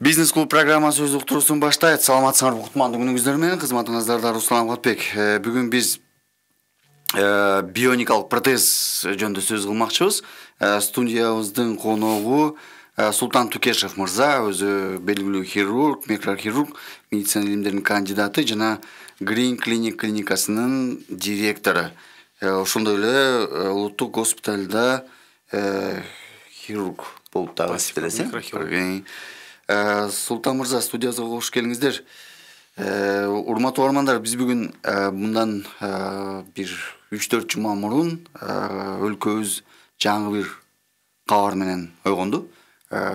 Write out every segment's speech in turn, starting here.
Бизнес клуб программасы өз уктуруусун баштайт. Саламатсыңарбы кутмандуу күнүңүздөр менен, кызматыңыздарда Руслан Катбек. Бүгүн биз бионикалык протез жөнүндө сөз кылмакчыбыз. Студиябыздын коногу Султан Тукешев мырза, өзү белгилүү хирург, микрохирург, медицина илимдеринин кандидаты жана Green Clinic клиникасынын директору. Ошондой эле улуттук госпиталда хирург болуп дагы иштелесиң. Султан мырза, студиябызга кош келиңиздер. Урматтуу угармандар, биз бүгүн мындан бир 3-4 жума мурун өлкөбүз жаңы бир кабар менен ойгонду.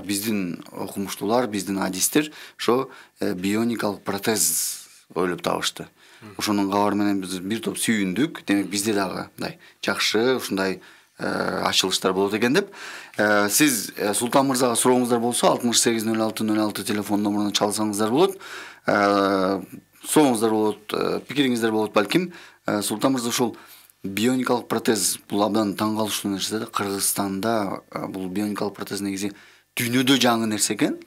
Биздин окумуштуулар, биздин адистер ошо бионикалык протез ойлоп табышты. Ошонун кабары менен биз бир топ сүйүндүк. Демек бизде дагы мындай жакшы ушундай ачылыштар болот экен деп. Сиз Султан мырзага сурооңуздар болсо 680606 телефон номуруна чалсаңыздар болот. Сурооңуздар болот, пикириңиздер болот балким. Султан мырза, ушул бионикалык протез бул абдан таң калыштуу нерсе да. Кыргызстанда бул бионикалык протез негизи дүйнөдө жаңы нерсе экен.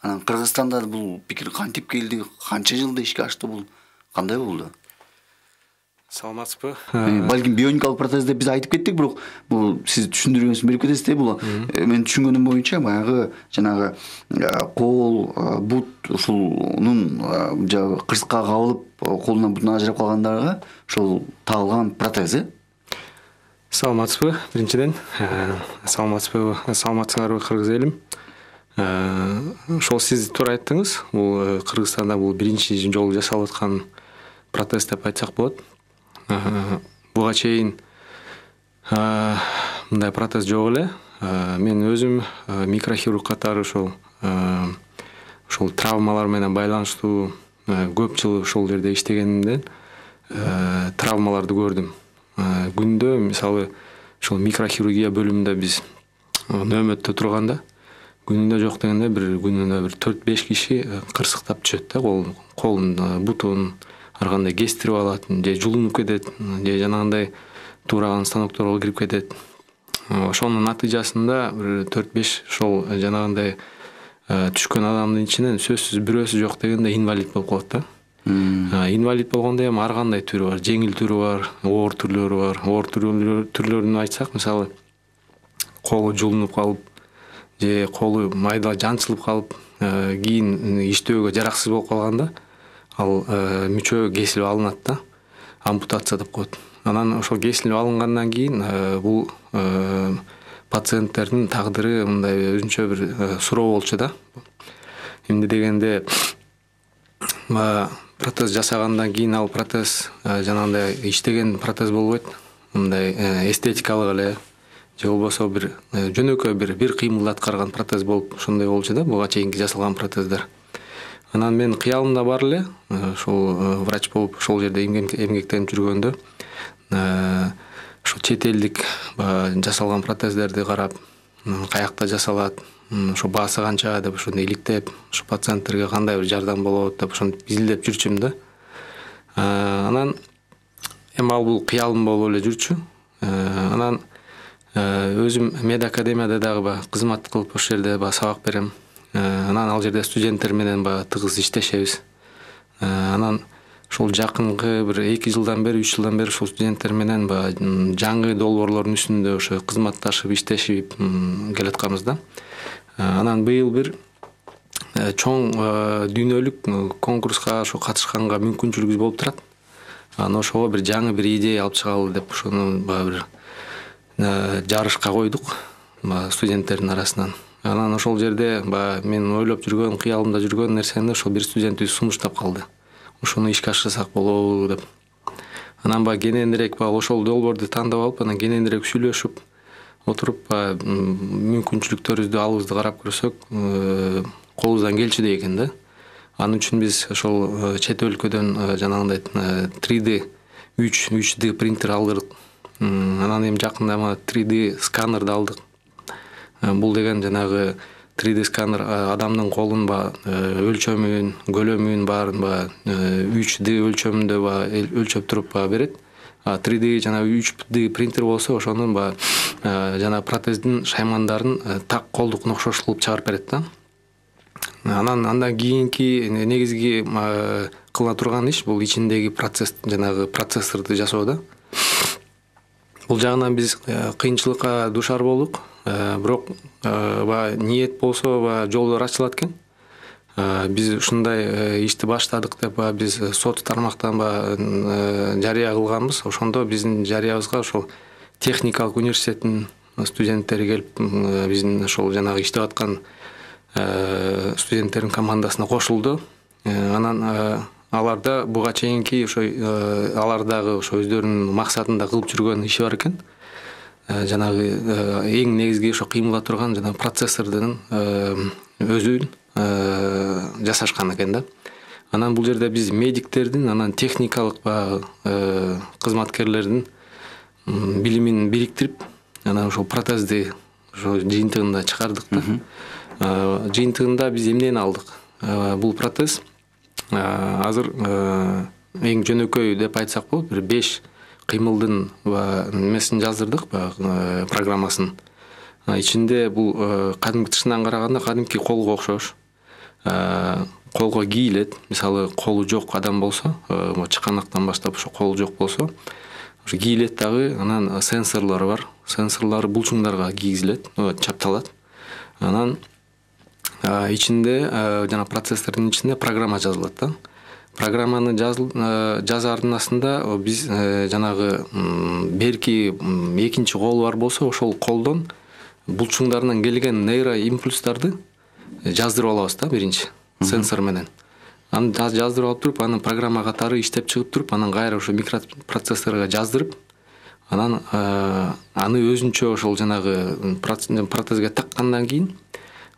Анан Кыргызстанда бул пикир кантип келди, канча жылда ишке ашты, бул кандай болду? Саламатсызбы? Балким бионикалык протез деп биз айтып кеттик, бирок бул сиз түшүндүргөнүз берип кетесиз да. Бул мен түшүнгөнүм боюнча баягы жанагы кол, бут ушунун кырсыкка кабылып колунан бутунан ажырап калгандарга ошол тагылган протез. Саламатсызбы? Биринчиден, саламатсыңарбы кыргыз элим? Ошол сиз туура айттыңыз. Бул Кыргызстанда бул биринчи жолу жасалып аткан протез деп айтсак болот. Буга чейин мындай протез жок эле. Мен өзүм микрохирург катары ошол травмалар менен байланыштуу көп жыл ошол жерде иштегенимден травмаларды көрдүм. Күндө мисалы ошол микрохирургия бөлүмүндө биз нөөмөттө турганда күнүндө жок дегенде күнүндө 4-5 киши кырсыктап түшөт да, колун, бутун ар кандай кестирип алат, же жулунуп кетет, же жанагындай туураган станокторго кирип кетет. Ошонун натыйжасында 4-5 ошол жанагындай түшкөн адамдын ичинен сөзсүз бирөөсү жок дегенде инвалид болуп калат да. Инвалид болгондо эми ар кандай түрү бар, жеңил түрү бар, оор түрлөрү бар. Оор түрлөрүн айтсак, мисалы колу жулунуп калып, же колу майда жанчылып калып, кийин иштөөгө жараксыз болуп калганда, ал мүчө кесилип алынат да, ампутация деп коет. Анан ошол кесилип алынгандан кийин бул пациенттердин тагдыры мындай өзүнчө бир суроо болчу да. Эмне дегенде протез жасагандан кийин ал протез жанагындай иштеген протез болбойт. Мындай эстетикалык эле же болбосо бир жөнөкөй бир кыймылды аткарган протез болуп ошондой болчу да, буга чейинки жасалган протездер. Анан мен кыялымда бар эле, ошол врач болуп ошол жерде эмгектенип жүргөндө ошо чет элдик жасалган протездерди карап, каякта жасалат, ошо баасы канча деп ошондой иликтеп, ошо пациенттерге кандай бир жардам болот деп ошентип изилдеп жүрчүмүн да. Анан эми ал бул кыялым болуп эле жүрчү. Анан өзүм мед академияда дагы кызмат кылып ошол жерде сабак берем. Анан ал жерде студенттер менен тыгыз иштешебиз. Анан ошол жакынкы бир 2 жылдан бери, 3 жылдан бери ошол студенттер менен жаңы долбоорлордун үстүндө ошо кызматташып, иштешип келатканбыз да. Анан быйыл бир чоң дүйнөлүк конкурска ошо катышканга мүмкүнчүлүгүбүз болуп турат. Анан ошого бир жаңы бир идея алып чыгалы деп ошону бир жарышка койдук студенттердин арасынан. Анан ошол жерде мен ойлоп жүргөн, кыялымда жүргөн нерсени ошол бир студентибиз сунуштап калды. Ошону ишке ашырсак болобу деп. Анан кененирээк ошол долбоорду тандап алып, анан кененирээк сүйлөшүп отуруп мүмкүнчүлүктөрүбүздү алыбызды карап көрсөк, колубуздан келчүдөй экен да. Анын үчүн биз ошол чет өлкөдөн жанагындай 3D принтер алдырдык. Анан эми жакында 3D сканерди алдык. Бул деген жанагы 3D сканер адамдын колун өлчөмүн, көлөмүн баарын 3D өлчөмүндө өлчөп туруп берет. 3D жана 3D принтер болсо ошонун жана протездин шаймандарын так колдук окшош кылып чыгарып берет да. Андан кийинки негизги кыла турган иш бул ичиндеги процесс, жанагы процессорду жасоо да. Бул жагынан биз кыйынчылыкка душар болдук, бирок ниет болсо жолдор ачылат экен. Биз ушундай ишти баштадык деп биз соц тармактан жарыя кылганбыз. Ошондо биздин жарыябызга ошол техникалык университеттин студенттери келип, биздин ошол жанагы иштеп аткан студенттердин командасына кошулду. Анан аларда буга чейинки ошо алардагы ошо өздөрүнүн максатында кылып жүргөн иши бар экен. Жанагы эң негизги ошо кыймылда турган жанагы процессордун өзүн жасашкан экен да. Анан бул жерде биз медиктердин, анан техникалык кызматкерлердин билимин бириктирип, анан ошол протезди ошо жыйынтыгында чыгардык да. Жыйынтыгында биз эмнени алдык? Бул протез азыр эң жөнөкөй деп айтсак болот, бир 5 кыймылдын немесин жаздырдык, программасын. Ичинде бул кадимки тышынан караганда кадимки колго окшош. Колго кийилет. Мисалы, колу жок адам болсо, чыканактан баштап ошо колу жок болсо, ошо кийилет дагы, анан сенсорлору бар. Сенсорлору булчуңдарга кийгизилет, чапталат. Анан ичинде жана процессордун ичинде программа жазылат да. Программаны жазарынасында биз жанагы берки экинчи кол бар болсо, ошол колдон булчуңдарынан келген нейроимпульстарды жаздырып алабыз да, биринчи сенсор менен. Аны жаздырып алып туруп, анын программа катары иштеп чыгып туруп, анан кайра ошо микропроцессорго жаздырып, анан аны өзүнчө ошол жанагы протезге таккандан кийин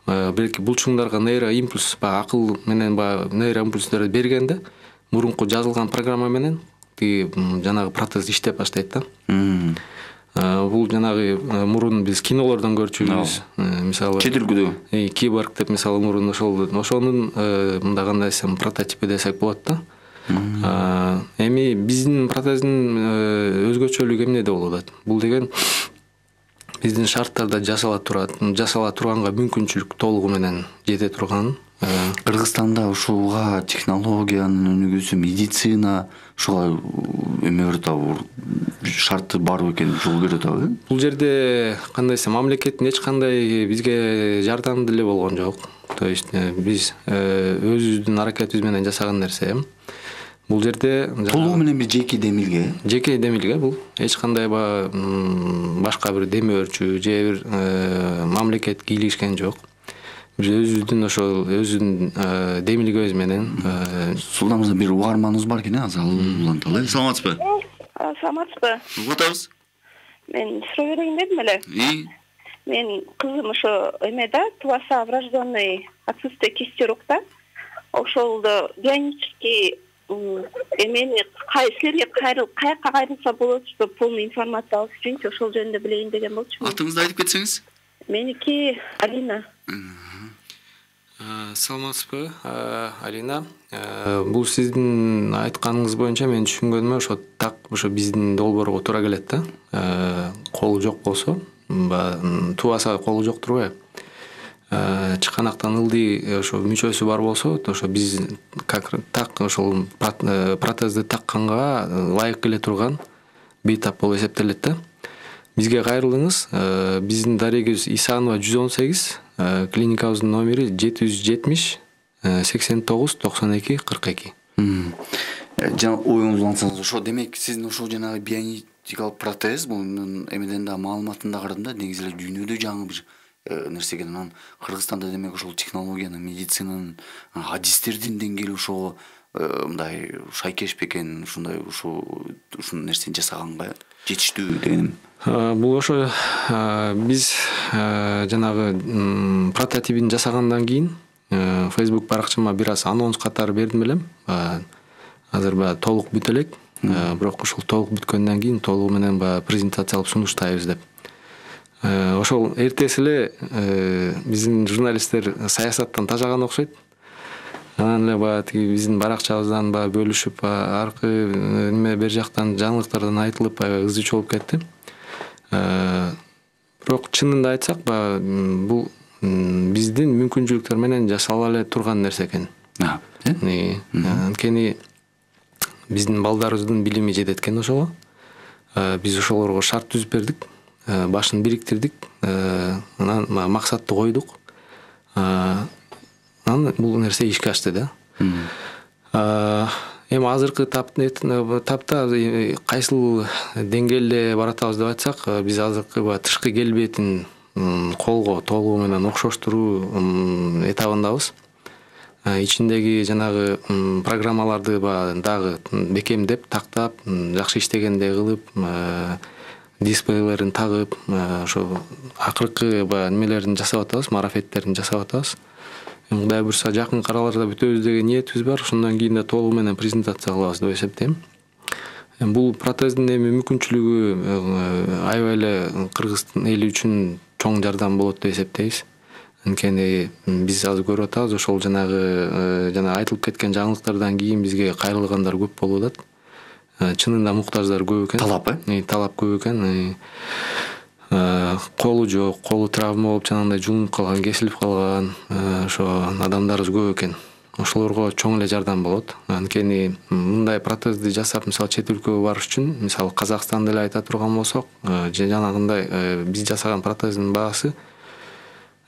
белки булчуңдарга нейроимпульс, акыл менен нейроимпульстерди бергенде, мурунку жазылган программа менен жанагы протез иштеп баштайт да. Бул жанагы мурун биз кинолордон көрчүбүз. Мисалы, чет өлкөдө киборг деп, мисалы, мурун ошонун мындай кандай десем прототипи десек болот да. Эми биздин протездин өзгөчөлүгү эмнеде болуп атат? Бул деген биздин шарттарда жасала турганга мүмкүнчүлүк толугу менен жете турган. Кыргызстанда ушуга технологиянын өнүгүүсү, медицина ушуга эме берет абы, шарты бар экен, жол берет абы. Бул жерде кандай десем, мамлекеттин эч кандай бизге жардамы деле болгон жок. То есть биз өзүбүздүн аракетибиз менен жасаган нерсе. Бул жерде толугу менен биз жеке демилге бул эч кандай башка бир демөөрчү же бир мамлекет кийлигишкен жок. Биз өзүбүздүн ошол демилгебиз менен. Султан мырза, бир угарманыбыз бар экен, азыр уланталы. Саламатсызбы? Саламатсызбы? Угатабыз. Мен суроо берейин дедим эле. Мен кызым ошо эмеде тубаса врожденный отсутствие кисти рукта. Ошолду генетический эмени силерге каяка кайрылса болот, чтобы полный информация алып жүрүнчү, ошол жөнүндө билейин деген болчумун. Атыңызды айтып кетсеңиз? Меники Алина. Саламатсызбы, Алина. Бул сиздин айтканыңыз боюнча мен түшүнгөнүмө ошо биздин долбоорго туура келет да. Колу жок болсо, тубаса колу жок турбайбы? Чыканактан ылдый ошо мүчөсү бар болсо, ошо биз ошол протезди такканга ылайык келе турган бейтап болуп эсептелет да. Бизге кайрылыңыз. Биздин дарегибиз Исанова 118, клиникабыздын номери 770 89 92 42. Жана оюңузду ансаңыз, ошо демек сиздин ошол жанагы бионетикалык протез, бул эмеден да маалыматында карадым да, негизи эле дүйнөдө жаңы бир нерсе экен. Анан Кыргызстанда демек ошол технологиянын, медицинанын, адистердин деңгээли ошого мындай шайкеш бекен, ушундай ушул нерсени жасаганга жетиштүү дегеним. Бул ошо биз жанагы прототипин жасагандан кийин Facebook баракчама бир аз анонс катары бердим элем. Азыр толук бүтө элек, бирок ошол толук бүткөндөн кийин толугу менен презентациялап сунуштайбыз деп. Ошол эртеси эле биздин журналисттер саясаттан тажаган окшойт. Анан эле биздин баракчабыздан бөлүшүп, аркы неме бер жактан жаңылыктардан айтылып, ызы чуу болуп кетти. Бирок чынында айтсак, бул биздин мүмкүнчүлүктөр менен жасала эле турган нерсе экен. Анткени биздин балдарыбыздын билими жетет экен ошого. Биз ошолорго шарт түзүп бердик, башын бириктирдик, анан максатты койдук. Анан бул нерсе ишке ашты да. Эми азыркы тапта кайсыл деңгээлде баратабыз деп айтсак, биз азыркы тышкы келбетин колго толугу менен окшоштуруу этабындабыз. Ичиндеги жанагы программаларды дагы бекемдеп, тактап, жакшы иштегендей кылып, дисплейлерин тагып, ошо акыркы немелерин жасап атабыз, марафеттерин жасап атабыз. Кудай буйрса жакын араларда бүтөбүз деген ниетибиз бар. Ошондон кийин да толугу менен презентация кылабыз деп эсептейм. Бул протездин эми мүмкүнчүлүгү аябай эле Кыргыздын эли үчүн чоң жардам болот деп эсептейбиз. Анткени биз азыр көрүп атабыз, ошол жанагы жана айтылып кеткен жаңылыктардан кийин бизге кайрылгандар көп болуп атат. Чынында муктаждар көп экен. Талап көп экен. Колу жок, колу травма болуп, жанагындай жулунуп калган, кесилип калган ошо адамдарыбыз көп экен. Ошолорго чоң эле жардам болот. Анткени мындай протезди жасап, мисалы чет өлкөгө барыш үчүн, мисалы Казакстанды эле айта турган болсок, жанагындай биз жасаган протездин баасы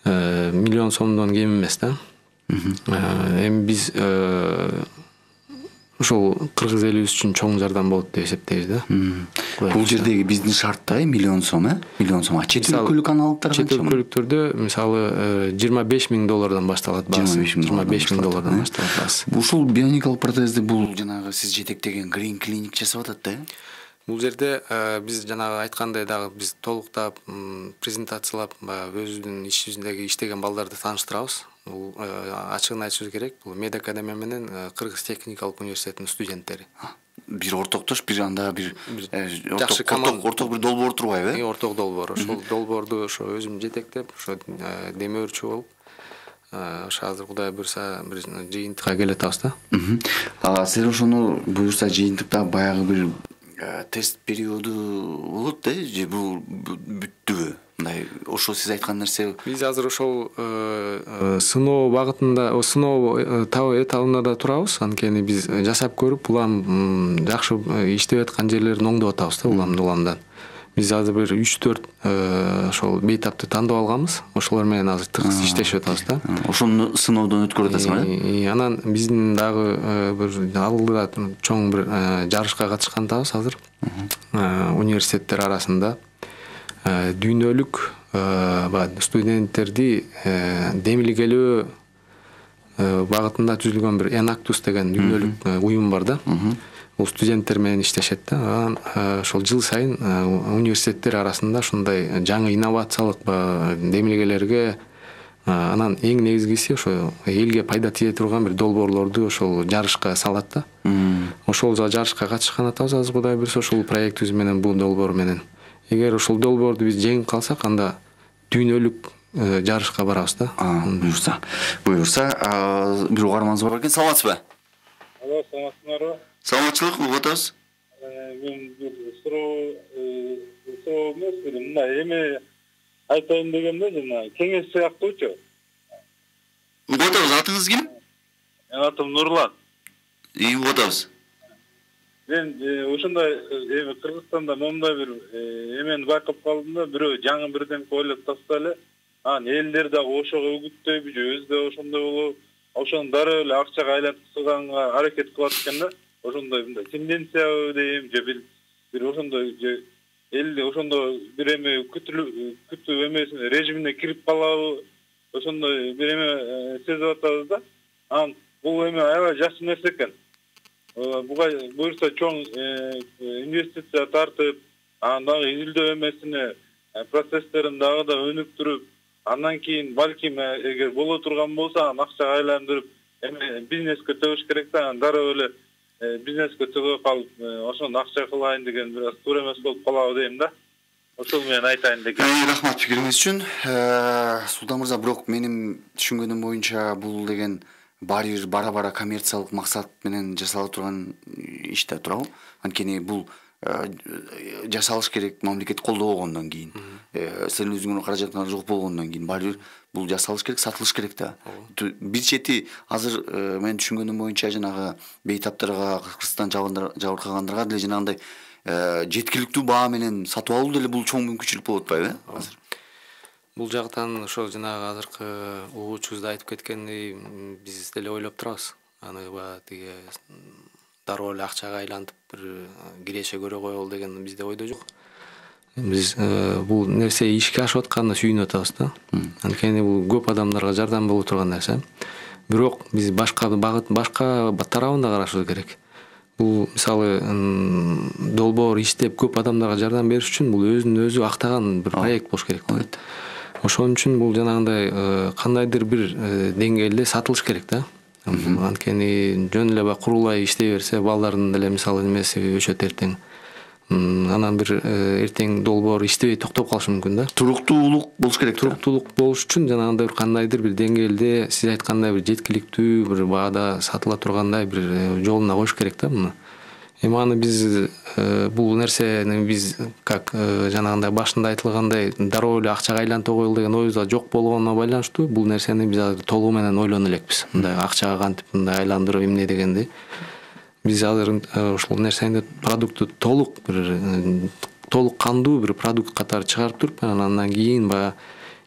миллион сомдон кем эмес да. Эми биз ошол кыргыз элибиз үчүн чоң жардам болот деп эсептейбиз да. Бул жердеги биздин шартта миллион сом, миллион сом. Чет өлкөлүк аналогдор канча? Чет өлкөлүктөрдө мисалы $25,000 башталат баасы. $25,000 башталат баасы. Ушул бионикалык протезди бул жанагы сиз жетектеген Green Clinic жасап атат да. Бул жерде биз жанагы айткандай дагы биз толуктап презентациялап өзүбүздүн ишибиздеги иштеген балдарды тааныштырабыз. Бул ачыгын айтышыбыз керек. Бул Мед Академия менен Кыргыз техникалык университетинин студенттери. Бир ортоктош, бир анда бир жакшы команда, орток бир долбоор турбайбы? Орток долбоор. Ошол долбоорду ошо өзүм жетектеп, ошо демөөрчү болуп, ошо азыр Кудай буйрса бир жыйынтыкка келатабыз да. Сиз ошону буйрса жыйынтыкта баягы бир тест периоду болот да, же бул бүттүбү? Мындай ошо сиз айткан нерсе. Биз азыр ошол сыноо багытында, сыноо этабында да турабыз. Анткени биз жасап көрүп, улам жакшы иштеп аткан жерлерин оңдоп атабыз да, уламдан. Биз азыр бир 3-4 ошол бейтапты тандап алганбыз. Ошолор менен азыр тыгыз иштешип атабыз да. Ошону сыноодон өткөрүп атасызбы? Анан биздин дагы бир алдыда чоң бир жарышка катышкандабыз азыр. Университеттер арасында дүйнөлүк студенттерди демилгелөө багытында түзүлгөн бир Enactus деген дүйнөлүк уюм бар да. Бул студенттер менен иштешет да. Ошол жыл сайын университеттер арасында ушундай жаңы инновациялык демилгелерге, анан эң негизгиси ошо элге пайда тие турган бир долбоорлорду ошол жарышка салат да. Ошол жарышка катышкан атабыз азыр Кудай буйрса ошол проектибиз менен, бул долбоор менен. Эгер ошол долбоорду биз жеңип калсак, анда дүйнөлүк жарышка барабыз да. Буйрса, бир угарманыбыз бар экен. Саламатсызбы? Алло, саламатсыздарбы? Саламатчылык, угуп атабыз. Мен бир суроо эмес, бир мындай эме айтайын дегенде, жана кеңеш сыяктуучу. Угуп атабыз. Атыңыз ким? Менин атым Нурлан. Угуп атабыз. Мен ошондой эми Кыргызстанда момундай бир эмени байкап калдым да, бирөө жаңы бирден ойлоп тапса эле, анан элдер дагы ошого үгүттөйбү, же өзү да ошондой болобу, ошону дароо эле акчага айланткызганга аракет кылат экен да. Ошондой мындай тенденция дейм, же бир ошондой же элди ошондой бир эме күтүү эмесине, режимине кирип калабы, ошондой бир эме сезип атабыз да. Анан бул эме аябай жакшы нерсе экен. Буга буйрса чоң инвестиция тартып, анан дагы изилдөө эмесине процесстерин дагы да өнүктүрүп, андан кийин балким эгер боло турган болсо, анан акчага айландырып, эме бизнеске төгүш керек да, анан дароо эле бизнеске төгө калып, ошону акча кылайын деген бир аз туура эмес болуп калабы дейм да. Ошол менен айтайын дегем. Рахмат пикириңиз үчүн. Султан мырза, бирок менин түшүнгөнүм боюнча бул деген бара коммерциялык максат менен жасала турган иш да турабы? Анткени бул жасалыш керек, мамлекет колдоо болгондон кийин, сен өзүңдүн каражатыңар жок болгондон кийин баары бир бул жасалыш керек, сатылыш керек да. Бир чети азыр мен түшүнгөнүм боюнча жанагы бейтаптарга, Кыргызстан жабыркагандарга деле жанагындай жеткиликтүү баа менен сатып алуу деле бул чоң мүмкүнчүлүк болуп атпайбы азыр? Бул жактан ошо жанагы азыркы угуучубуз да айтып кеткендей, биз деле ойлоп турабыз. Аны баягы тиги дароо эле акчага айлантып бир киреше көрө коелу деген бизде ойдо жок. Биз бул нерсе ишке ашып атканына сүйүнүп атабыз да. Анткени бул көп адамдарга жардам боло турган нерсе. Бирок биз башка багыт, башка тарабын да карашыбыз керек. Бул мисалы долбоор иштеп көп адамдарга жардам бериш үчүн бул өзүнүн өзү актаган бир проект болуш керек да. Ошон үчүн бул жанагындай кандайдыр бир деңгээлде сатылыш керек да. Анткени жөн эле баягы курулай иштей берсе, балдардын деле мисалы немеси өчөт эртең. Анан бир эртең долбоор иштебей токтоп калышы мүмкүн да. Туруктуулук болуш керек. Туруктуулук болуш үчүн жанагындай бир кандайдыр бир деңгээлде, сиз айткандай бир жеткиликтүү бир баада сатыла тургандай бир жолуна коюш керек да муну. Эми аны биз бул нерсени биз как жанагындай башында айтылгандай дароо эле акчага айлантып коелу деген оюбузда жок болгонуна байланыштуу бул нерсени биз азыр толугу менен ойлоно элекпиз. Мындай акчага кантип мындай айландырып эмне дегенди. Биз азыр ушул нерсени продуктту толук кандуу бир продукт катары чыгарып туруп, андан кийин баягы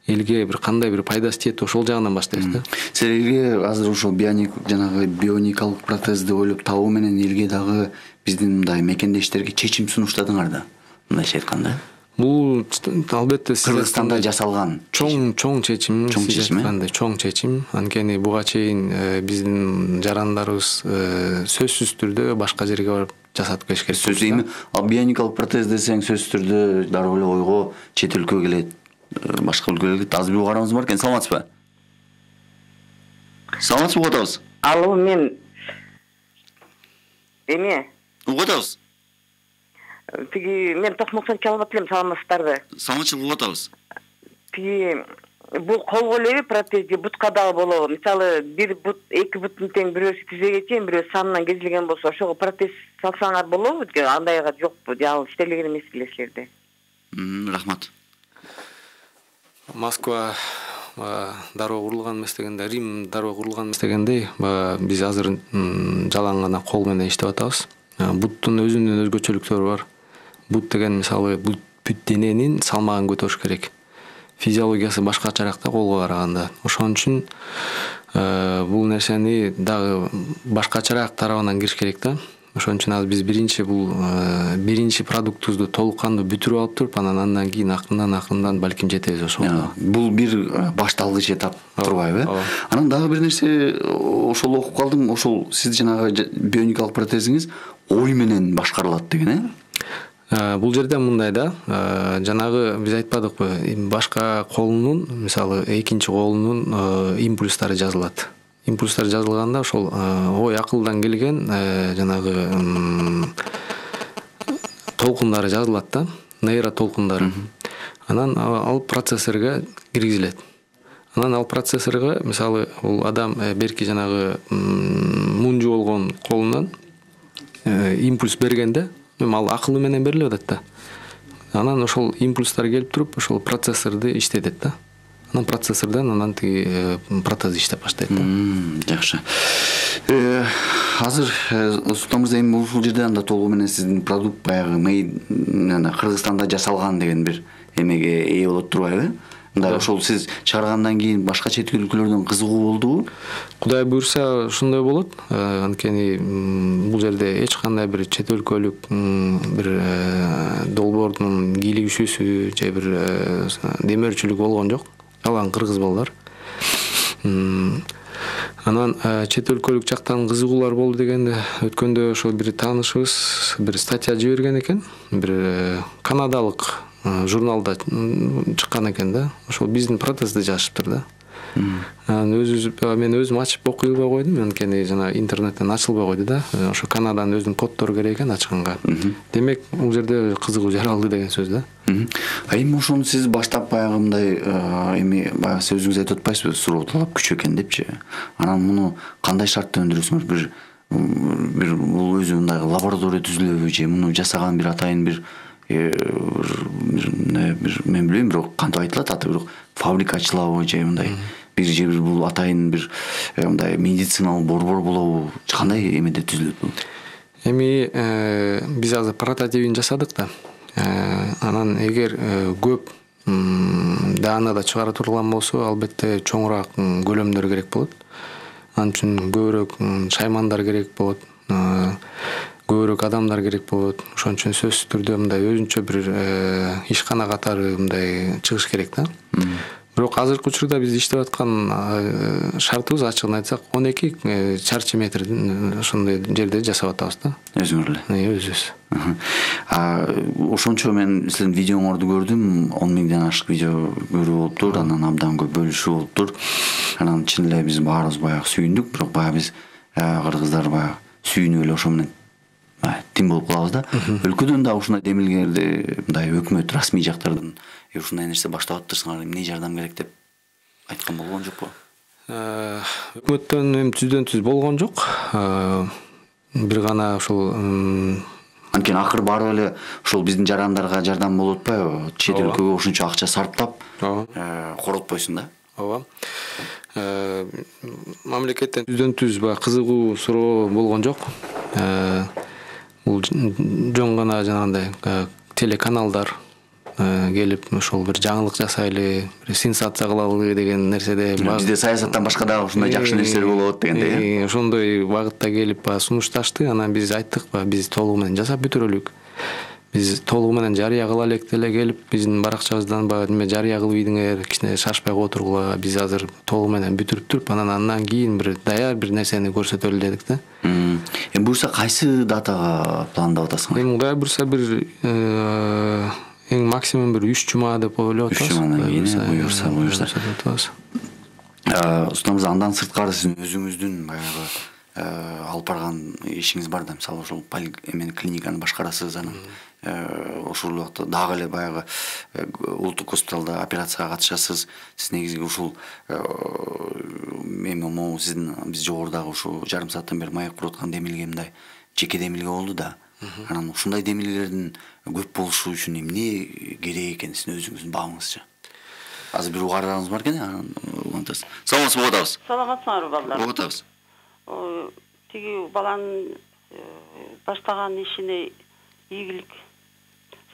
элге бир кандай бир пайдасы тиет ошол жагынан баштайбыз да. Сен элге азыр ошол бионикалык протезди ойлоп табуу менен элге дагы биздин мындай мекендештерге чечим сунуштадыңар да. Мындайча айтканда. Бул албетте Кыргызстанда жасалган чоң чечим, чоң чечим. Анткени буга чейин биздин жарандарыбыз сөзсүз түрдө башка жерге барып жасатып келиш керек. Сөзсүз эми бионикалык протез десең сөзсүз түрдө дароо эле ойго чет өлкөгө келет, башка өлкөгө келет. Азыр бир угарабыз бар экен, саламатсызбы? Саламатсызбы, угуп атабыз? Алло, мен эме? Угуп атабыз? Тиги мен токмоксон чалып элем, саламатсыздарбы? Саламатчылык, угуп атабыз. Тиги бул колго элеби протез же бутка дагы болобу? Мисалы бир бут, эки буттун тең бирөөсү тизеге чейин, бирөөсү санынан кезилген болсо, ошого протез салсаңар болобу? Андайга жокпу, же ал иштелеген эмес беле силерде? Рахмат. Москва дароо курулган эмес дегенде, Рим дароо курулган эмес дегендей, биз азыр жалаң гана кол менен иштеп атабыз. Буттун өзүнүн өзгөчөлүктөрү бар. Бут деген мисалы бүт дененин салмагын көтөрүш керек. Физиологиясы башкачараак да колго караганда. Ошон үчүн бул нерсени дагы башкачараак тарабынан кириш керек да. Ошон үчүн азыр биз биринчи продуктубузду толук кандуу бүтүрүп алып туруп, андан кийин акырындан балким жетебиз ошого. Бул бир башталгыч этап турбайбы? Анан дагы бир нерсе ошол окуп калдым, ошол сиз жанагы бионикалык протезиңиз ой менен башкарылат деген, Бул жерде мындай да, жанагы биз айтпадыкпы, башка колунун, мисалы экинчи колунун импульстары жазылат. Импульстар жазылганда ошол ой акылдан келген жанагы толкундары жазылат да, нейро толкундары. Анан ал процессорго киргизилет. Анан ал процессорго мисалы бул адам берки жанагы мунжу болгон колунан импульс бергенде, ал акылы менен берилип атат да. Анан ошол импульстар келип туруп, ошол процессорду иштетет да. Анан процессордон тиги протез иштеп баштайт да. Жакшы. Азыр Султан мырза, эми ушул жерде анда толугу менен сиздин продукт баягы Кыргызстанда жасалган деген бир эмеге ээ болот турбайбы? Мындай ошол сиз чыгаргандан кийин башка чет өлкөлөрдөн кызыгуу болдубу? Кудай буйрса ошондой болот. Анткени бул жерде эч кандай бир чет өлкөлүк бир долбоордун кийлигишүүсү же бир демөөрчүлүк болгон жок. Алан кыргыз балдар. Анан чет өлкөлүк жактан кызыгуулар болду дегенде, өткөндө ошол бир таанышыбыз бир статья жиберген экен, бир канадалык журналда чыккан экен да. Ошол биздин протезди жазышыптыр да. Мен өзүм ачып окуй албай койдум, анткени жана интернеттен ачылбай койду да. Ошо Канаданын өзүнүн коддору керек экен ачканга. Демек, бул жерде кызыгуу жаралды деген сөз да. Эми ошону сиз баштап баягы мындай эми баягы сиз өзүңүз айтып атпайсызбы, суроо талап күч экен депчи. Анан муну кандай шартта өндүрөсүңөр? Бир бир бул өзү мындай лаборатория түзүлөбү же муну жасаган бир атайын бир мен билбейм, бирок кантип айтылат аты, бирок фабрика ачылабы же мындай бир бул атайын бир мындай медициналык борбор болобу, кандай эмеде түзүлөт бул? Эми биз азыр прототипин жасадык да. Анан эгер көп даанада чыгара турган болсо, албетте чоңураак көлөмдөр керек болот. Анын үчүн көбүрөөк шаймандар керек болот, көбүрөөк адамдар керек болот. Ошон үчүн сөзсүз түрдө мындай өзүнчө бир ишкана катары мындай чыгыш керек да. Бирок азыркы учурда биз иштеп аткан шартыбыз, ачыгын айтсак, 12 чарчы метрдин ошондой жерде жасап атабыз да. Өзүңөр эле? Өзүбүз. Ошончо мен сиздин видеоңорду көрдүм, 10 миңден ашык видео көрүү болуптур, анан абдан көп бөлүшүү болуптур. Анан чын эле биз баарыбыз баягы сүйүндүк, бирок баягы биз кыргыздар баягы сүйүнүп эле ошо менен тим болуп калабыз да. Өлкөдөн да ушундай демилгелерди мындай өкмөт расмий жактардан ушундай нерсе баштап атыптырсыңар, эмне жардам керек деп айткан болгон жокпу? Өкмөттөн эми түздөн-түз болгон жок. Бир гана ошол анткени акыр барып эле ошол биздин жарандарга жардам болуп атпайбы? Чет өлкөгө ушунча акча сарптап коротпойсуң да. Ооба. Мамлекеттен түздөн-түз баягы кызыгуу суроо болгон жок. Бул жон гана жанагындай телеканалдар келип ошол бир жаңылык жасайлы, бир сенсация кылалы деген нерседе бизде саясаттан башка дагы ушундай жакшы нерселер болот дегендей. Ошондой багытта келип сунушташты. Анан биз айттык, биз толугу менен жасап бүтүрөлүк. Биз толугу менен жарыя кыла элек деле келип биздин баракчабыздан неме жарыя кылып ийдиңер, кичине шашпай отургула. Биз азыр толугу менен бүтүрүп туруп, андан кийин бир даяр бир нерсени көрсөтөлү дедик да. Эми буюрса кайсы датага пландап атасыңар? Эми Кудай буюрса бир эң максимум бир 3 жума деп ойлоп атабыз. 3 жумадан кийин буюрса. Устамыз, андан сырткары сиздин өзүңүздүн баягы алып барган ишиңиз бар да, мисалы ошол клиниканы башкарасыз, анан ошол убакта дагы эле баягы улуттук госпиталда операцияга катышасыз. Сиз негизи ушул могу сиздин биз жогорудагы ушу жарым сааттан бери маек куруп аткан демилге мындай жеке демилге болду да. Анан ушундай демилгелердин көп болушу үчүн эмне керек экен сиздин өзүңүздүн бабыңызча? Азыр бир угардарыңыз бар экен, анан улантасыз. Саламатсызбы, угуп атабыз. Саламатсыңарбы балдар? Угуп атабыз. Тиги баланын баштаган ишине ийгилик,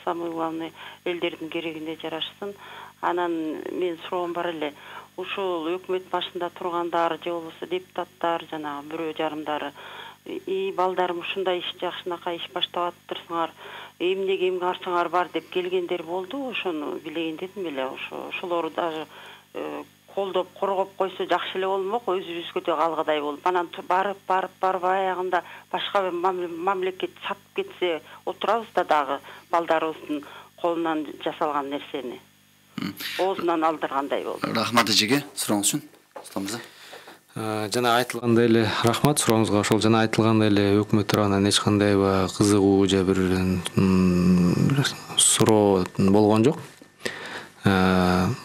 самый главный элдердин керегине жарашсын. Анан мен суроом бар эле. Ушул өкмөт башында тургандар же болбосо депутаттар, жанагы бирөө жарымдары, балдарым ушундай иш жакшынакай иш баштап атыптырсыңар, эмнеге эмге каршыңар бар деп келгендер болду. Ошону билейин дедим эле. Ошолору даже колдоп коргоп койсо жакшы эле болмок, өзүбүзгө да калгыдай болуп. Анан барып аягында башка мамлекет сатып кетсе отурабыз да дагы балдарыбыздын колунан жасалган нерсени оозунан алдыргандай болду. Рахмат эжеге сурооңуз үчүн. Устамыз. Жана айтылгандай эле рахмат сурооңузга. Ошол жана айтылгандай эле өкмөт тарабынан эч кандай кызыгуу же бир суроо болгон жок.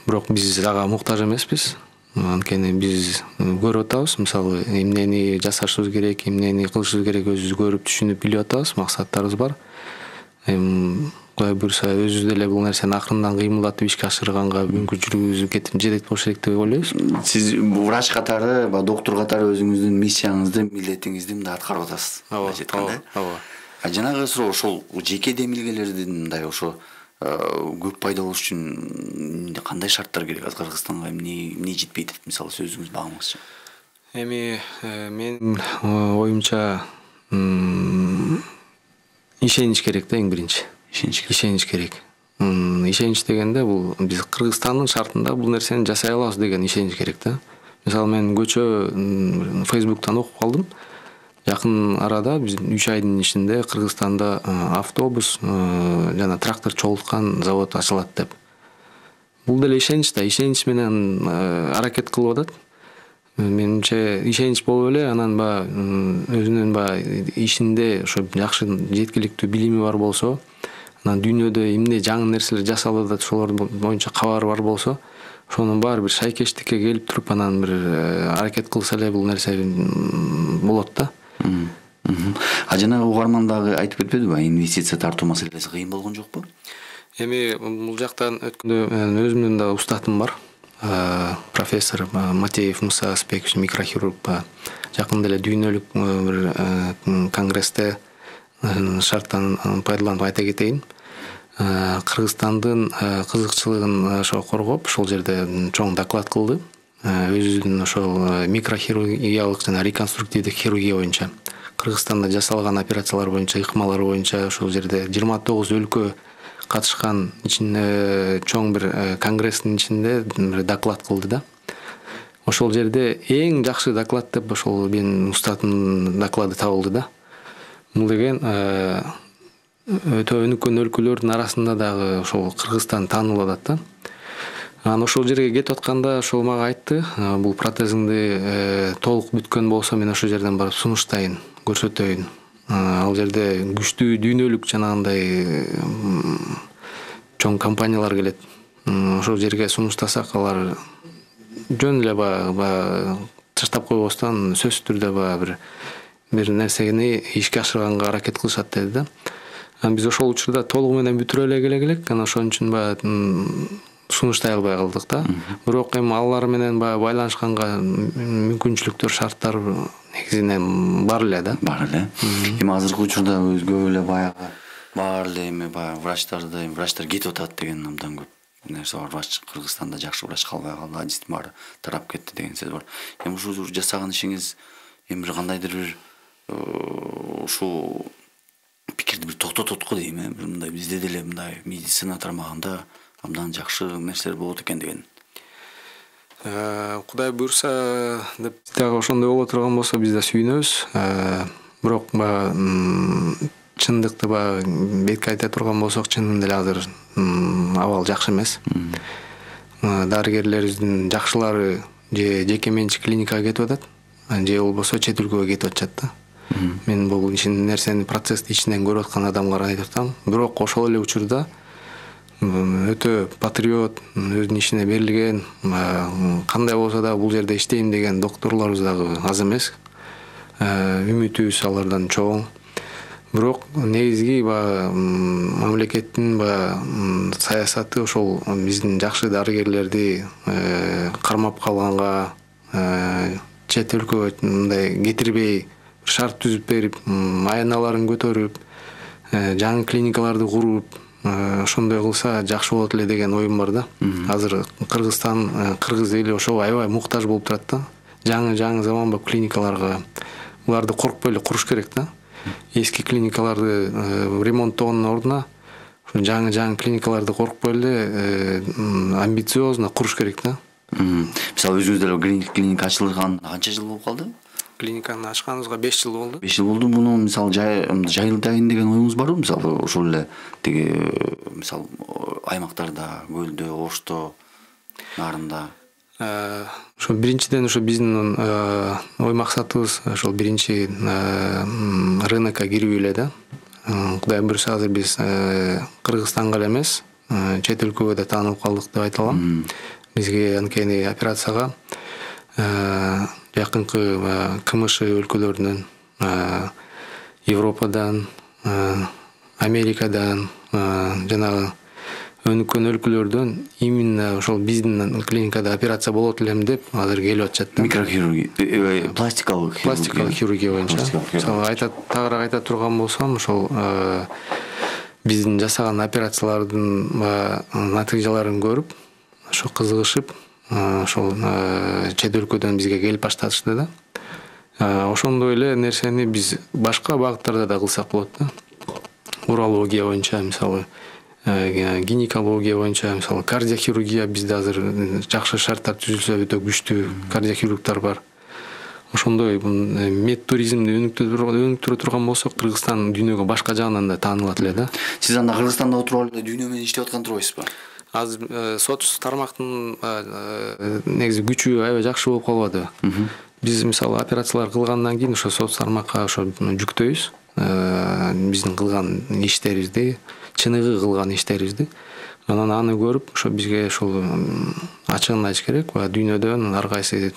Бирок биз ага муктаж эмеспиз. Анткени биз көрүп атабыз, мисалы эмнени жасашыбыз керек, эмнени кылышыбыз керек, өзүбүз көрүп түшүнүп билип атабыз, максаттарыбыз бар. Кудай буюрса өзүбүз деле бул нерсени акырындан кыймылдатып ишке ашырганга мүмкүнчүлүгүбүз кетип жетет болуш керек деп ойлойбуз. Сиз врач катары, доктор катары өзүңүздүн миссияңызды, милдетиңизди мындай аткарып атасыз. Ооба. Жанагы суроо ошол жеке демилгелердин мындай ошо көп пайда болуш үчүн кандай шарттар керек? Азыр Кыргызстанга эмне жетпей атат, мисалы сөзүңүз багыңызча? Эми мен оюмча ишенич керек да, эң биринчи. Ишенич керек. Ишенич дегенде бул биз Кыргызстандын шартында бул нерсени жасай алабыз деген ишенич керек да. Мисалы мен көчө Facebook'тан окуп калдым. Жакын арада биз 3 айдын ичинде Кыргызстанда автобус жана трактор чогулткан завод ачылат деп. Бул деле ишенич да, ишенич менен аракет кылып атат. Менимче ишенич болуп эле, анан өзүнүн ишинде ошо жакшы жеткиликтүү билими бар болсо, анан дүйнөдө эмне жаңы нерселер жасалып атат, ошолор боюнча кабары бар болсо, ошонун баары бир шайкештикке келип туруп, анан бир аракет кылса эле бул нерсе болот да. А жанагы угарман дагы айтып кетпедиби, инвестиция тартуу маселеси кыйын болгон жокпу? Эми бул жактан өткөндө өзүмдүн да устатым бар. Профессор Матеев Муса Аспекович, микрохирург. Жакында эле дүйнөлүк бир конгрессте шарттан пайдаланып айта кетейин. Кыргызстандын кызыкчылыгын ошо коргоп, ошол жерде чоң доклад кылды. Өзүнүн ошол микрохирургиялык жана реконструктивдик хирургия боюнча Кыргызстанда жасалган операциялар боюнча, ыкмалар боюнча ошол жерде 29 өлкө катышкан ичинде чоң бир конгресстин ичинде бир доклад кылды да. Ошол жерде эң жакшы доклад деп ошол менин устатымдын доклады табылды да. Бул деген өтө өнүккөн өлкөлөрдүн арасында дагы ошол Кыргызстан таанылып атат да. Анан ошол жерге кетип атканда ошол мага айтты, бул протезиңди толук бүткөн болсо мен ошол жерден барып сунуштайын, көрсөтөйүн. Ал жерде күчтүү дүйнөлүк жанагындай чоң компаниялар келет. Ошол жерге сунуштасак алар жөн эле баягы таштап койбостон сөзсүз түрдө баягы бир нерсени ишке ашырганга аракет кылышат деди да. Биз ошол учурда толугу менен бүтүрө элек элек, анан ошон үчүн баягы сунуштай албай калдык да. Бирок эми алар менен баягы байланышканга мүмкүнчүлүктөр, шарттар негизинен бар эле да. Бар эле. Эми азыркы учурда өзгө эле баягы бар эле эми баягы врачтар кетип атат деген абдан көп нерсе бар. Врач Кыргызстанда жакшы врач калбай калды, адистин баары тарап кетти деген сөз бар. Эми ушул жасаган ишиңиз эми бир кандайдыр бир ушул пикирди бир токтотот го дейм, бир мындай бизде деле мындай медицина тармагында абдан жакшы нерселер болот экен деген. Кудай буйрса деп дагы ошондой боло турган болсо биз да сүйүнөбүз. Бирок чындыкты бетке айта турган болсок, чынында эле азыр абал жакшы эмес. Дарыгерлерибиздин жакшылары же жеке менчик клиникага кетип атат, же болбосо чет өлкөгө кетип атышат да. Мен бул нерсени процессти ичинен көрүп аткан адамга айтып атам. Бирок ошол эле учурда өтө патриот, өзүнүн ишине берилген, кандай болсо да бул жерде иштейм деген докторлорубуз дагы аз эмес. Үмүтүбүз алардан чоң. Бирок негизги мамлекеттин саясаты ошол биздин жакшы дарыгерлерди кармап калганга, чет өлкөгө мындай кетирбей, шарт түзүп берип, аяналарын көтөрүп, жаңы клиникаларды куруп, ошондой кылса жакшы болот эле деген оюм бар да. Азыр Кыргызстан, кыргыз эли ошого аябай муктаж болуп турат да. Жаңы заманбап клиникаларга буларды коркпой эле куруш керек да. Эски клиникаларды ремонттоонун ордуна жаңы клиникаларды коркпой эле амбициозно куруш керек да. Мисалы өзүңүз деле клиника ачылган канча жыл болуп калды? Клиниканы ачканыбызга 5 жыл болду. 5 жыл болду. Муну мисалы жайылтайын деген оюңуз барбы? Мисалы ошол эле тиги мисалы аймактарда, Көлдө, Ошто, Нарында. Ошо биринчиден ошо биздин ой максатыбыз ошол биринчи рынокко кирүү эле да. Кудай буйрса азыр биз Кыргызстанга эле эмес, чет өлкөгө да таанылып калдык деп айта алам. Бизге анткени операцияга жакынкы КМШ өлкөлөрүнөн, Европадан, Америкадан, жанагы өнүккөн өлкөлөрдөн именно ошол биздин клиникада операция болот элем деп азыр келип атышат да. Микрохирургия, пластикалык хирургия боюнча. Мисалы тагыраак айта турган болсом, ошол биздин жасаган операциялардын натыйжаларын көрүп, ошо кызыгышып, ошол чет өлкөдөн бизге келип башташты да. Ошондой эле нерсени биз башка багыттарда да кылсак болот да. Урология боюнча, мисалы гинекология боюнча, мисалы кардиохирургия бизде азыр жакшы шарттар түзүлсө өтө күчтүү кардиохирургдар бар. Ошондой мед туризмди өнүктүрө турган болсок, Кыргызстан дүйнөгө башка жагынан да таанылат эле да. Сиз анда Кыргызстанда отуруп эле дүйнө менен иштеп аткан турбайсызбы? Азыр соцсуз тармактын негизи күчү аябай жакшы болуп калбады. Биз мисалы операциялар кылгандан кийин ошо соц тармакка ошо жүктөйбүз. Биздин кылган иштерибизди, чыныгы кылган иштерибизди. Анан аны көрүп, ошо бизге ошол ачыгын айтыш керек, дүйнөдөн ар кайсы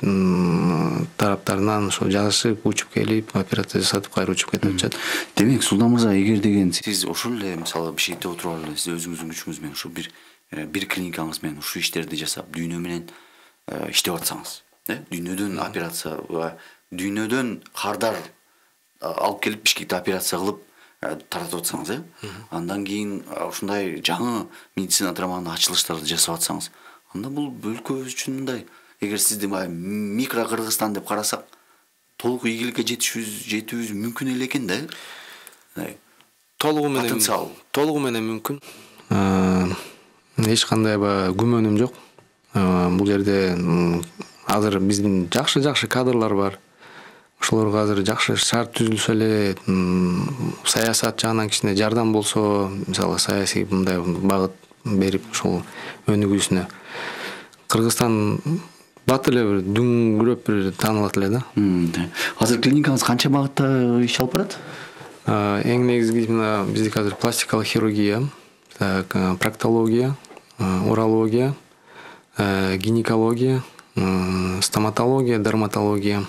тараптарынан ошо жазышып учуп келип операция жасатып кайра учуп кетип атышат. Демек Султан мырза, эгер деген сиз ошол эле мисалы бишкекте отуруп алып эле сиз өзүңүздүн күчүңүз менен ушу бир клиникаңыз менен ушул иштерди жасап дүйнө менен иштеп атсаңыз, дүйнөдөн операция дүйнөдөн кардар алып келип Бишкекте операция кылып таратып атсаңыз, андан кийин ушундай жаңы медицина тармагында ачылыштарды жасап атсаңыз, анда бул өлкөбүз үчүн мындай, эгер сизди микро Кыргызстан деп карасак, толук ийгиликке жетүүбүз мүмкүн эле экен да. Толугу менен мүмкүн. Эч кандай күмөнүм жок. Бул жерде азыр биздин жакшы кадрлар бар. Ошолорго азыр жакшы шарт түзүлсө эле, саясат жагынан кичине жардам болсо, мисалы саясий мындай багыт берип ошол өнүгүүсүнө, Кыргызстан бат эле бир дүңгүрөп бир таанылат эле да. Азыр клиникаңыз канча багытта иш алып барат? Эң негизги биздики азыр пластикалык хирургия, проктология, урология, гинекология, стоматология, дерматология,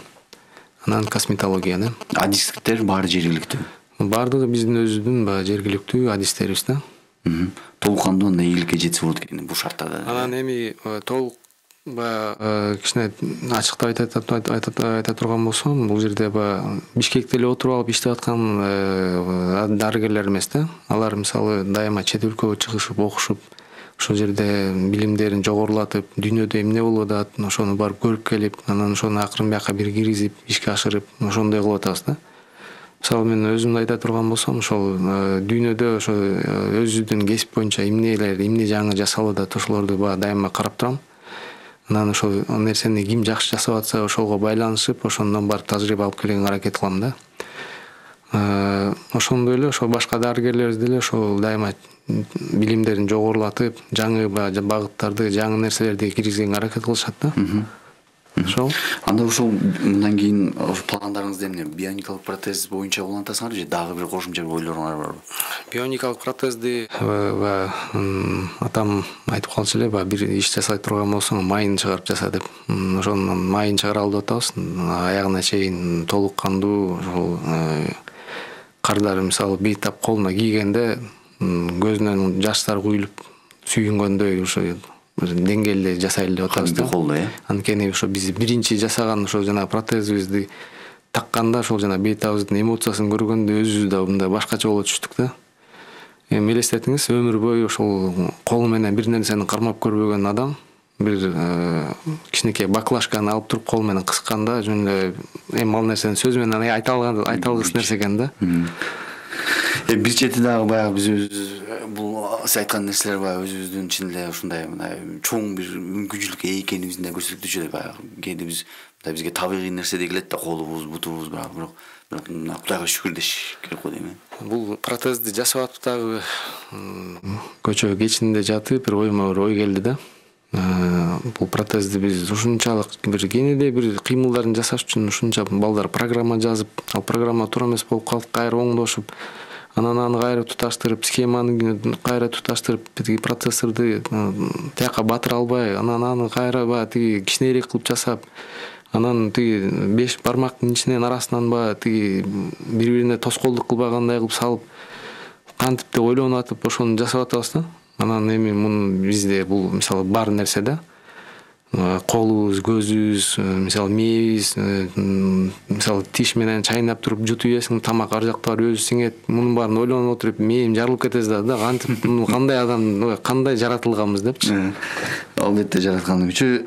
анан косметология да. Адистиктер баары жергиликтүү? Баардыгы биздин өзүбүздүн жергиликтүү адистерибиз да. Толук кандуу ийгиликке жетсе болот экен бул шарттарда. Анан эми толук кичине ачыктап айта турган болсом, бул жерде Бишкекте эле отуруп алып иштеп аткан дарыгерлер эмес да. Алар мисалы дайыма чет өлкөгө чыгышып, окушуп, ошол жерде билимдерин жогорулатып, дүйнөдө эмне болуп атат, ошону барып көрүп келип, анан ошону акырын бияка бир киргизип, ишке ашырып, ошондой кылып атабыз да. Мисалы мен өзүмдү айта турган болсом, ошол дүйнөдө ошо өзүбүздүн кесип боюнча эмне жаңы жасалып атат, ошолорду дайыма карап турам. Анан ошол нерсени ким жакшы жасап атса, ошого байланышып, ошондон барып тажрыйба алып келгенге аракет кылам да. Ошондой эле ошол башка дарыгерлерибиз деле ошол дайыма билимдерин жогорулатып, жаңы багыттарды, жаңы нерселерди киргизгенге аракет кылышат да. Ошол. Анда ошол мындан кийин пландарыңызда эмне? Бионикалык протез боюнча улантасыңарбы же дагы бир кошумча ойлоруңар барбы? Бионикалык протезди атам айтып калчу эле, бир иш жасай турган болсоң майын чыгарып жаса деп. Ошонун майын чыгара алып атабыз. Аягына чейин толук кандуу ошол кардары мисалы бейтап колуна кийгенде көзүнөн жаштар куюлуп сүйүнгөндөй ошо деңгээлде жасайлы деп атабыз да. Анткени ошо биз биринчи жасаган ошо жана протезибизди такканда ошол жана бейтабыбыздын эмоциясын көргөндө өзүбүз да мындай башкача боло түштүк да. Эми элестетиңиз, өмүр бою ошол колу менен бир нерсени кармап көрбөгөн адам бир кичинекей баклажканы алып туруп кол менен кысканда жөн эле эми ал нерсени сөз менен айта алгыс нерсе экен да. Бир чети дагы баягы биз өзүбүз бул сиз айткан нерселер өзүбүздүн ичинде ушундай чоң бир мүмкүнчүлүк экенибиздин да көрсөтүүчү да. Баягы кээде бизге табигый нерсе де келет да, колубуз, бутубуз, бирок Кудайга шүгүр деш керек го дейм. Бул протезди жасап атып дагы көчө кечинде жатып бир оюма ой келди да. Бул протезди биз ушунчалык бир кенеде бир кыймылдарын жасаш үчүн ушунча балдар программа жазып, ал программа туура эмес болуп калып, кайра оңдошуп, анан аны кайра туташтырып, схеманы кайра туташтырып, тиги процессорду тияка батыра албай, анан аны кайра тиги кичинерээк кылып жасап, анан тиги 5 бармактын ичинен арасынан тиги бири-бирине тоскоолдук кылбагандай кылып салып, кантип деп ойлонуп атып ошону жасап атабыз да. Анан эми муну бизде бул мисалы бар нерсе да. Колубуз, көзүбүз, мисалы мээбиз, мисалы тиш менен чайнап туруп жутуп ийесиң, тамак ар жакта бар өзү сиңет. Мунун баарын ойлонуп отуруп мээм жарылып кетеси да, кантип кандай адам, кандай жаратылганбыз депчи. Албетте жараткандын күчү.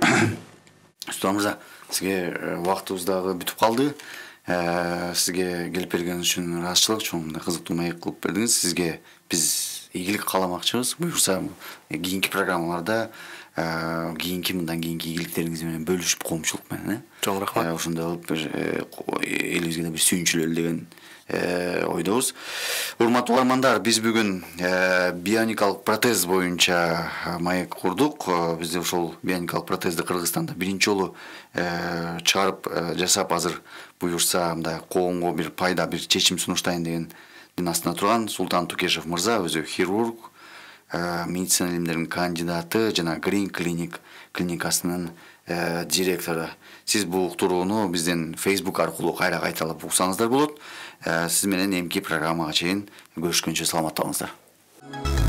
Султан мырза, сизге убактыбыз дагы бүтүп калды. Сизге келип бергениңиз үчүн ыраазычылык, чоң кызыктуу маек кылып бердиңиз. Сизге биз ийгилик кааламакчыбыз. Буюрса кийинки программаларда мындан кийинки ийгиликтериңиз менен бөлүшүп, коомчулук менен чоң рахмат. Ошондой кылып элибизге да бир сүйүнчүлөлү деген ойдобуз. Урматтуу угармандар, биз бүгүн бионикалык протез боюнча маек курдук. Бизде ошол бионикалык протезди Кыргызстанда биринчи жолу чыгарып жасап, азыр буюрса мындай коомго бир пайда, бир чечим сунуштайын дегендин астында турган Султан Тукешев мырза, өзү хирург, медицина илимдеринин кандидаты жана Green Clinic клиникасынын директору. Сиз бул уктурууну бизден Facebook аркылуу кайра кайталап уксаңыздар болот. Сиз менен эмки программага чейин көрүшкөнчө саламатта болуңуздар.